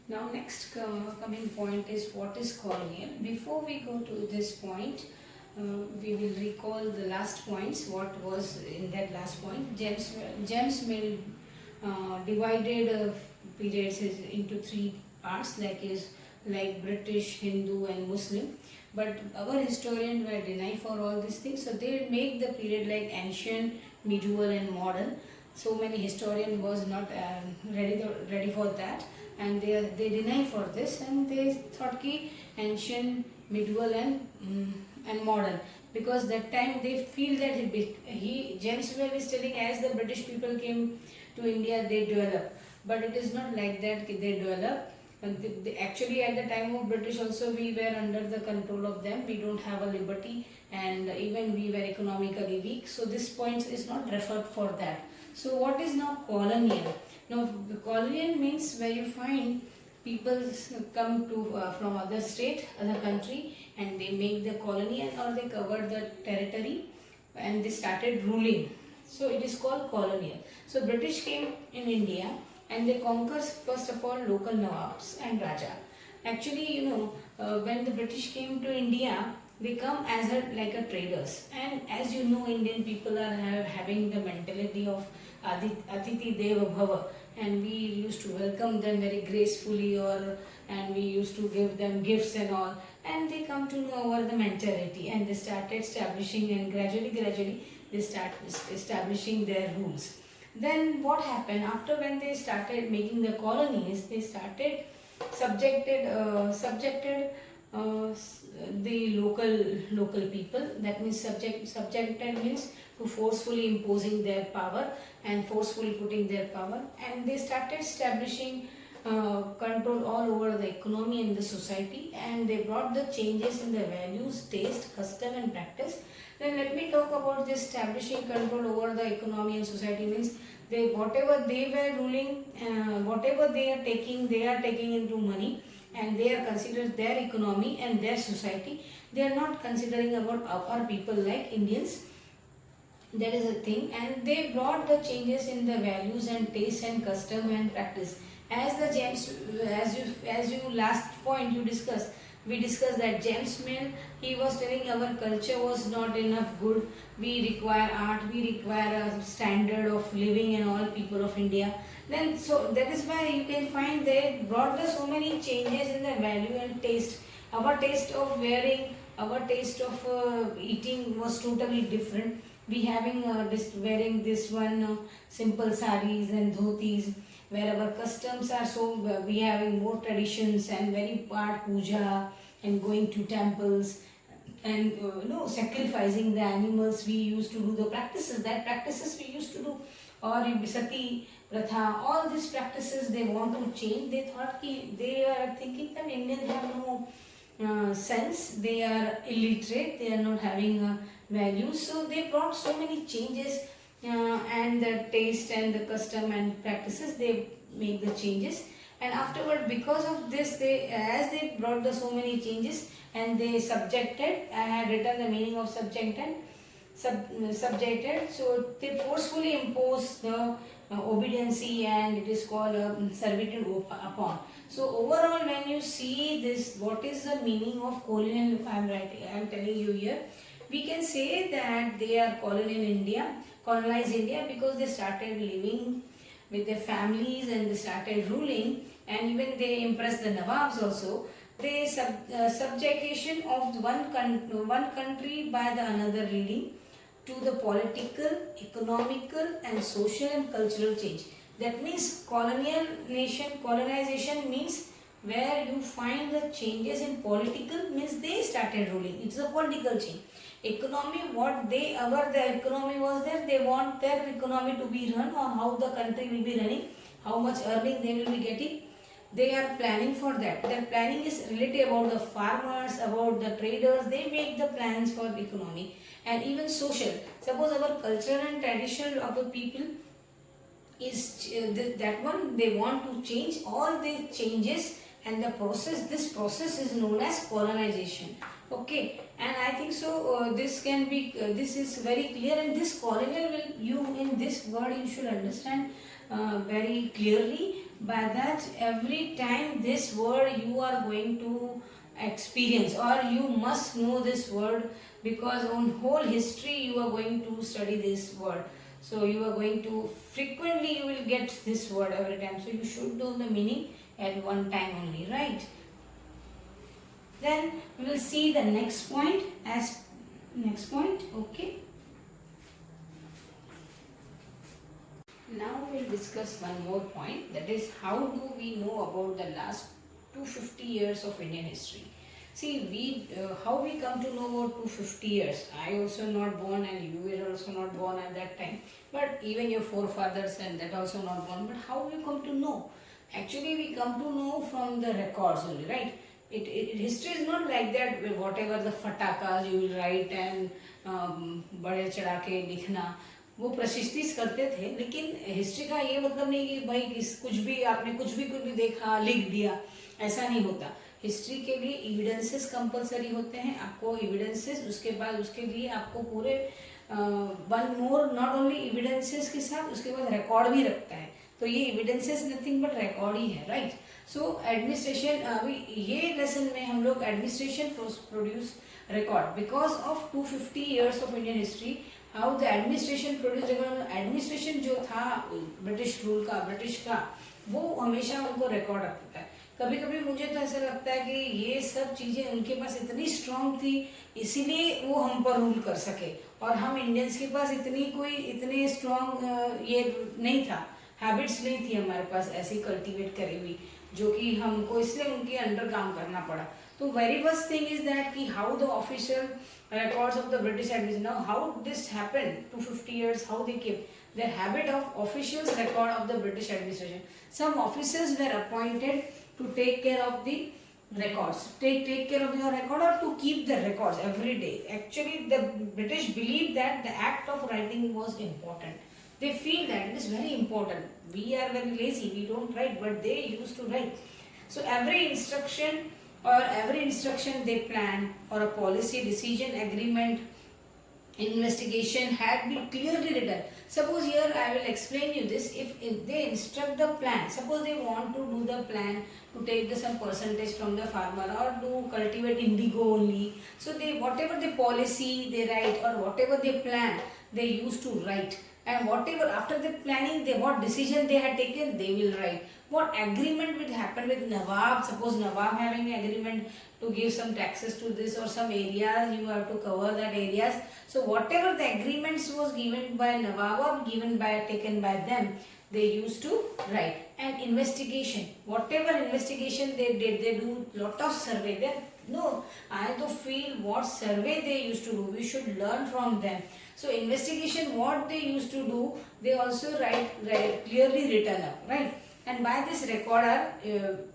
Now next coming point is what is colonial. Before we go to this point, we will recall the last points. What was in that last point? James Mill divided periods into three parts, like British, Hindu, and Muslim. But our historians were denied for all these things, so they make the period like ancient, medieval, and modern. So many historians was not ready for that, and they deny for this, and they thought ki ancient, medieval, and modern, because that time they feel that James Webb is telling as the British people came to India they developed, but it is not like that they develop. And actually at the time of British also we were under the control of them. We don't have a liberty, and even we were economically weak. So this point is not referred for that. So what is now colonial? Now colonial means where you find people come to from other state, other country, and they make the colony, or they cover the territory and they started ruling. So it is called colonial. So British came in India and they conquer first of all local Nawabs and Raja. Actually, when the British came to India, they come as like a traders. And as you know, Indian people are having the mentality of Atiti Deva Bhava, and we used to welcome them very gracefully, and we used to give them gifts and all. And they come to know our the mentality, and they started establishing, and gradually they start establishing their rules. Then what happened after when they started making the colonies? They started subjected the local people. That means subjected means to forcefully imposing their power and forcefully putting their power, and they started establishing control all over the economy and the society, and they brought the changes in the values, taste, custom, and practice. Then let me talk about this establishing control over the economy and society. Means whatever they were ruling, whatever they are taking into money, and they are considered their economy and their society. They are not considering about our people like Indians. That is a thing, and they brought the changes in the values and taste and custom and practice. As the James, as you last point you discussed, we discussed that James Mill, he was telling our culture was not enough good. We require art, we require a standard of living and all people of India. Then so that is why you can find they brought us so many changes in the value and taste. Our taste of wearing, our taste of eating was totally different. We having wearing this one simple saris and dhotis, where our customs are so we having more traditions and very part puja and going to temples, and sacrificing the animals. We used to do the practices we used to do, or sati pratha, all these practices they want to change. They thought they are thinking that Indians have no sense, they are illiterate, they are not having values. So they brought so many changes, and the taste and the custom and practices, they make the changes. And afterward, because of this, as they brought the so many changes, and they subjected, I had written the meaning of subjected. Subjected, so they forcefully impose the obediency, and it is called servitude upon. So overall, when you see this, what is the meaning of colonial? I am telling you here. We can say that they are colonized India, because they started living with their families and they started ruling, and even they impressed the Nawabs also. They subjugation of one country by the another, leading to the political, economical, and social and cultural change. That means colonization means where you find the changes in political, means they started ruling. It's a political change. Economy, the economy was there, they want their economy to be run, or how the country will be running, how much earning they will be getting. They are planning for that. Their planning is related about the farmers, about the traders. They make the plans for the economy, and even social. Suppose our culture and tradition of the people is that one, they want to change all the changes, and this process is known as colonization. Okay, and I think so this can be this is very clear, and this colonial will, you in this word you should understand very clearly, By that, every time this word you are going to experience, or you must know this word, because on whole history you are going to study this word. So you are going to frequently you will get this word every time. So you should know the meaning at one time only, right? Then we will see the next point as next point. Okay. Now we will discuss one more point, that is, how do we know about the last 250 years of Indian history. See, how we come to know about 250 years. I also not born, and you were also not born at that time. But even your forefathers and that also not born. But how we come to know? Actually, we come to know from the records only, right? History is not like that. Whatever the fatakas you will write and बड़े चढ़ा के लिखना, वो प्रशिक्षित करते थे. लेकिन history का ये मतलब नहीं कि भाई कुछ भी आपने कुछ भी देखा लिख दिया, ऐसा नहीं होता. हिस्ट्री के लिए एविडेंसेस कंपलसरी होते हैं. आपको एविडेंसेस, उसके बाद उसके लिए आपको पूरे one more not only evidences के साथ उसके बाद रिकॉर्ड भी रखता है. तो ये एविडेंसेस नथिंग बट रिकॉर्ड ही है, राइट. सो एडमिनिस्ट्रेशन, अभी ये लेसन में हम लोग administration produce record because of 250 years of Indian history. How the administration produce record. Administration जो था ब्रिटिश रूल का, ब्रिटिश का, वो हमेशा उनको रिकॉर्ड रखता है. कभी कभी मुझे तो ऐसा लगता है कि ये सब चीज़ें उनके पास इतनी स्ट्रांग थी, इसीलिए वो हम पर रूल कर सके. और हम इंडियंस के पास इतने स्ट्रांग ये नहीं था, हैबिट्स नहीं थी हमारे पास ऐसी कल्टीवेट करी हुई, जो कि हमको इसलिए उनके अंडर काम करना पड़ा. तो very first thing is that कि how the official records of the British administration. Now, how this happened 250 years, how they kept the habit of officials record of the British administration. Some officers were appointed to take care of the records, take care of your record, or to keep the records every day. Actually, the British believed that the act of writing was important. They feel that it is very important. We are very lazy, we don't write, but they used to write. So every instruction they plan, or a policy decision, agreement, investigation had been clearly written. Suppose here I will explain you this. If they instruct the plan, suppose they want to do the plan to take some percentage from the farmer, or to cultivate indigo only, so they whatever the policy they write, or whatever they plan, they used to write. And whatever after the planning, what decision they had taken, they will write. What agreement will happen with Nawab? Suppose Nawab having an agreement to give some taxes to this or some areas, you have to cover that areas. So whatever the agreements was given by Nawab or taken by them, they used to write. And investigation, whatever investigation they did, they do lot of survey. I do feel what survey they used to do, we should learn from them. So investigation, what they used to do, they also write clearly written up, right? And by this record are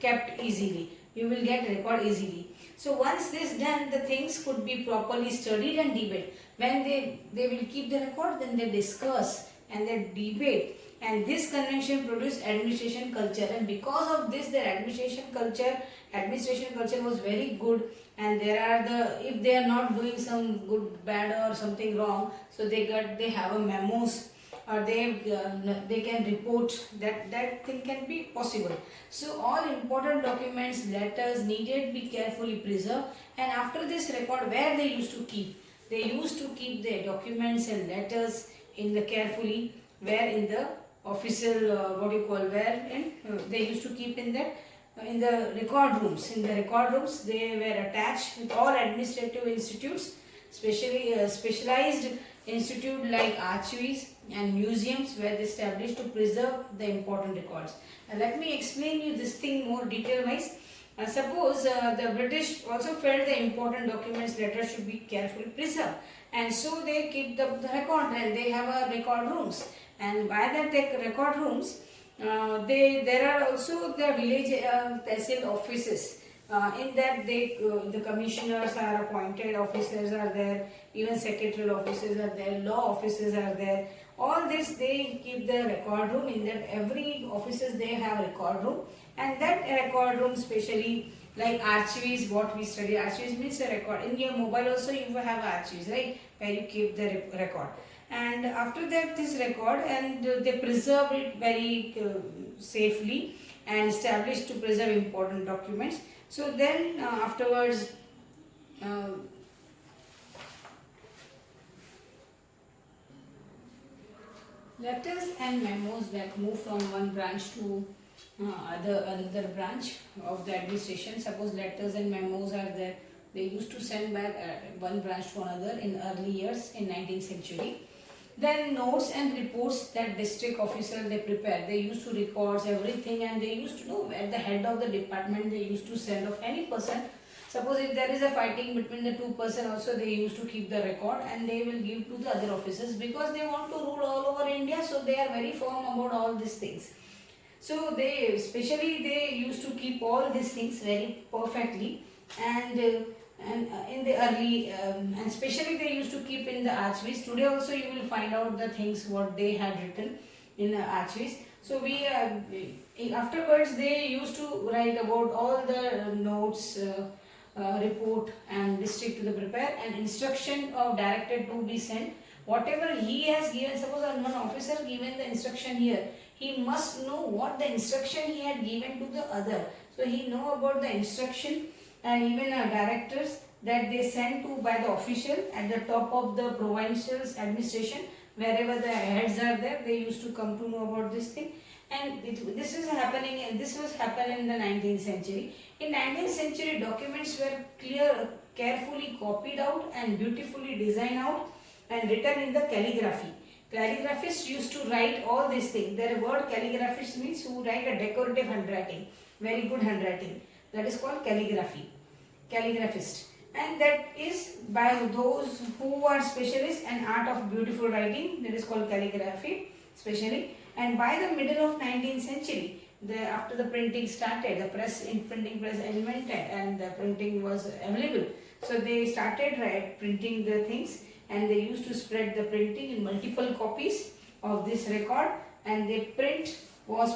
kept easily. You will get record easily. So once this done, the things could be properly studied and debate. When they will keep the record, then they discuss and they debate. And this convention produced administration culture. And because of this, their administration culture was very good. And if they are not doing some good, bad or something wrong, so they have a memos, or they can report that thing can be possible. So all important documents, letters needed be carefully preserved. And after this record, where they used to keep? They used to keep their documents and letters in the carefully, where in the official they used to keep in that in the record rooms. In the record rooms, they were attached with all administrative institutes, especially specialized institute like archives and museums were established to preserve the important records. Let me explain you this thing more detail wise. Suppose the British also felt the important documents, letters should be carefully preserved, and so they keep the record, and they have a record rooms. And by that record rooms, there are also the village tehsil offices. In that the commissioners are appointed, officers are there, even secretarial officers are there, law officers are there. All this they keep the record room. In that every offices they have record room, and that record room specially like archives, what we study, archives means a record. In your mobile also you have archives, right, where you keep the record. and after that this record, and they preserved it very safely and established to preserve important documents. So then afterwards uh, letters and memos that move from one branch to another branch of the administration. Suppose letters and memos are there, they used to send back one branch to another in early years in 19th century. Then notes and reports that district officer they prepare, they used to record everything, and they used to know at the head of the department they used to send of any person. Suppose if there is a fighting between the two person also, they used to keep the record and they will give to the other officers, because they want to rule all over India, so they are very firm about all these things. So they they used to keep all these things very perfectly, and in the early and especially they used to keep in the archives. Today also you will find out the things what they had written in the archives. So afterwards they used to write about all the notes, report and district to the prepare, and instruction of director to be sent. Whatever he has given, suppose one officer given the instruction here, he must know what the instruction he had given to the other. So he know about the instruction, and even directors that they send to by the official at the top of the provincial administration, wherever the heads are there, they used to come to know about this thing. And this was happening in the 19th century. In 19th century, documents were carefully copied out and beautifully designed out and written in the calligraphy. Calligraphists used to write all these things. Their word calligraphist means who write a decorative handwriting, very good handwriting. That is called calligraphist. And that is by those who are specialists in art of beautiful writing, that is called calligraphy specially. And by the middle of 19th century, after the printing started, the printing press invented and the printing was available. So they started printing the things, and they used to spread the printing in multiple copies of this record, and the print was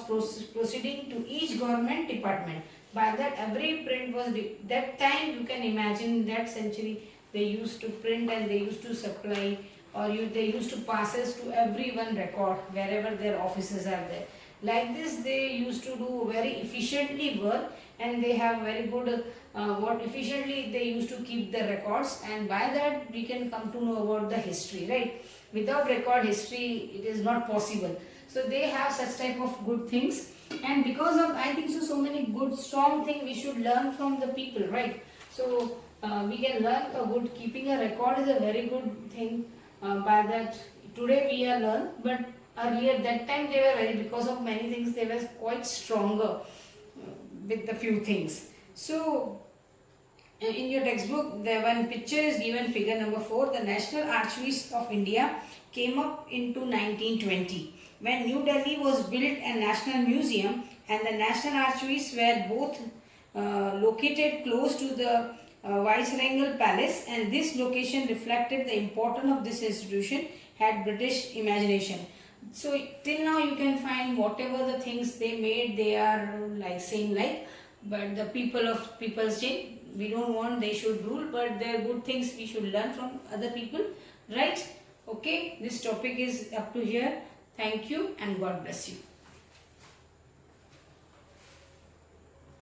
proceeding to each government department. By that every print was, that time you can imagine that century, they used to print and they used to supply, or they used to passes to everyone record wherever their offices are there. Like this they used to do very efficiently work, and they have very good efficiently they used to keep the records, and by that we can come to know about the history, right? Without record history it is not possible. So they have such type of good things, and because of I think so many good strong things we should learn from the people, right? So we can learn a good, keeping a record is a very good thing. By that today we are learn, but earlier that time they were very, because of many things they were quite stronger with the few things. So in your textbook, the one picture is given, figure number 4. The National Archives of India came up into 1920 when New Delhi was built a national museum, and the National Archives were both located close to the Viceregal Palace, and this location reflected the importance of this institution had British imagination. So till now you can find whatever the things they made, they are like same like, but the people's change. We don't want they should rule, but there are good things we should learn from other people, right? Okay, this topic is up to here. Thank you and God bless you.